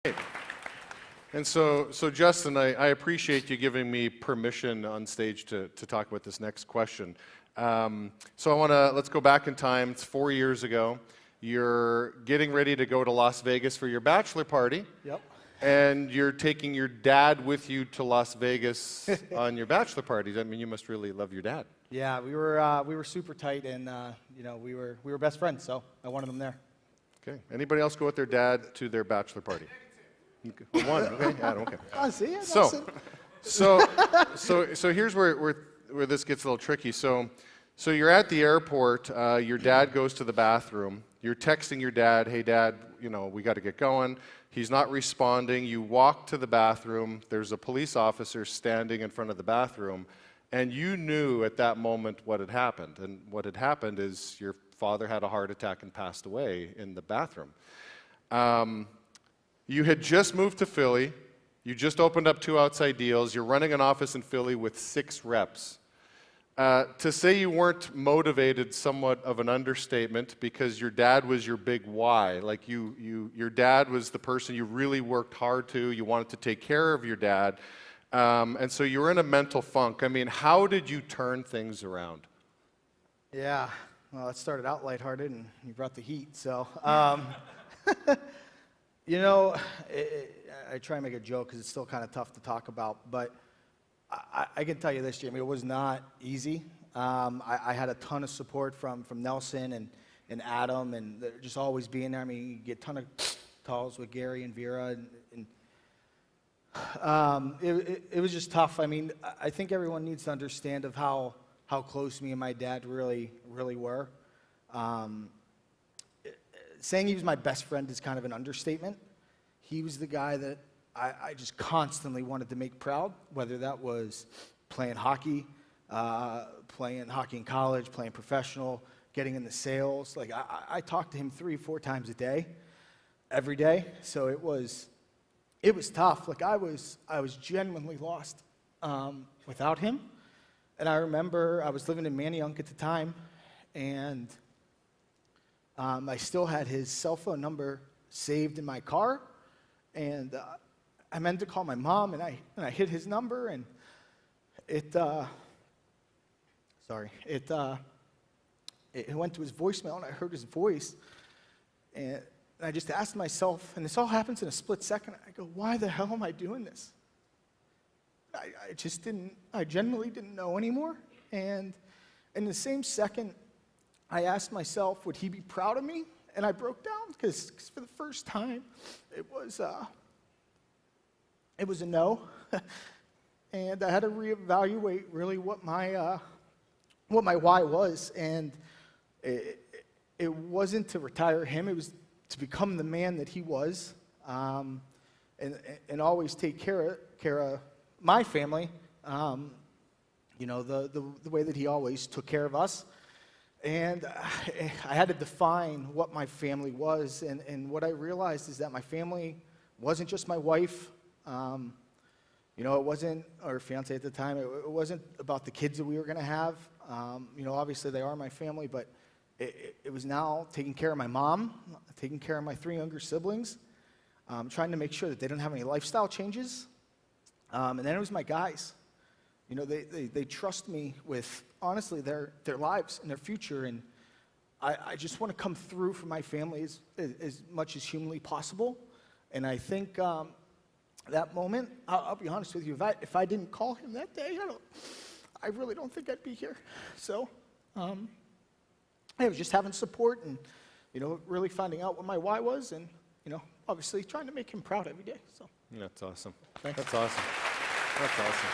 Great. And so Justin, I appreciate you giving me permission on stage to talk about this next question. Let's go back in time. It's 4 years ago. You're getting ready to go to Las Vegas for your bachelor party. Yep. And you're taking your dad with you to Las Vegas on your bachelor party. I mean, you must really love your dad. Yeah, we were super tight, and we were best friends. So I wanted them there. Okay. Anybody else go with their dad to their bachelor party? One. Okay. Adam, okay. I see it. So here's where this gets a little tricky. So you're at the airport. Your dad goes to the bathroom. You're texting your dad, "Hey, Dad, we got to get going." He's not responding. You walk to the bathroom. There's a police officer standing in front of the bathroom, and you knew at that moment what had happened. And what had happened is your father had a heart attack and passed away in the bathroom. You had just moved to Philly. You just opened up 2 outside deals. You're running an office in Philly with 6 reps. To say you weren't motivated, somewhat of an understatement, because your dad was your big why. Like your dad was the person you really worked hard to. You wanted to take care of your dad. And so you were in a mental funk. I mean, how did you turn things around? Yeah, well, it started out lighthearted, and you brought the heat. So, I try and make a joke because it's still kind of tough to talk about, but I can tell you this, Jamie, it was not easy. I had a ton of support from Nelson and Adam, and they're just always being there. I mean, you get a ton of calls with Gary and Vera, and it was just tough. I mean, I think everyone needs to understand of how close me and my dad really were. Saying he was my best friend is kind of an understatement. He was the guy that I just constantly wanted to make proud, whether that was playing hockey in college, playing professional, getting into sales. Like, I talked to him 3-4 times a day, every day. So it was tough. Like, I was genuinely lost without him. And I remember I was living in Manayunk at the time, and I still had his cell phone number saved in my car, and I meant to call my mom, and I hit his number, and it went to his voicemail, and I heard his voice, and I just asked myself, and this all happens in a split second. I go, why the hell am I doing this? I genuinely didn't know anymore, and in the same second, I asked myself, would he be proud of me? And I broke down because for the first time, it was a no, and I had to reevaluate really what my why was, and it wasn't to retire him; it was to become the man that he was, and always take care of my family. The way that he always took care of us. And I had to define what my family was, and what I realized is that my family wasn't just my wife. It wasn't our fiance at the time. It wasn't about the kids that we were going to have. Obviously they are my family, but it was now taking care of my mom, taking care of my 3 younger siblings, trying to make sure that they didn't have any lifestyle changes. And then it was my guys. They trust me with, honestly, their lives and their future, and I just want to come through for my family as much as humanly possible. And I think that moment, I'll be honest with you, if I didn't call him that day, I really don't think I'd be here. So I was just having support and, really finding out what my why was, and, obviously trying to make him proud every day. So That's awesome. Thanks. That's awesome. That's awesome.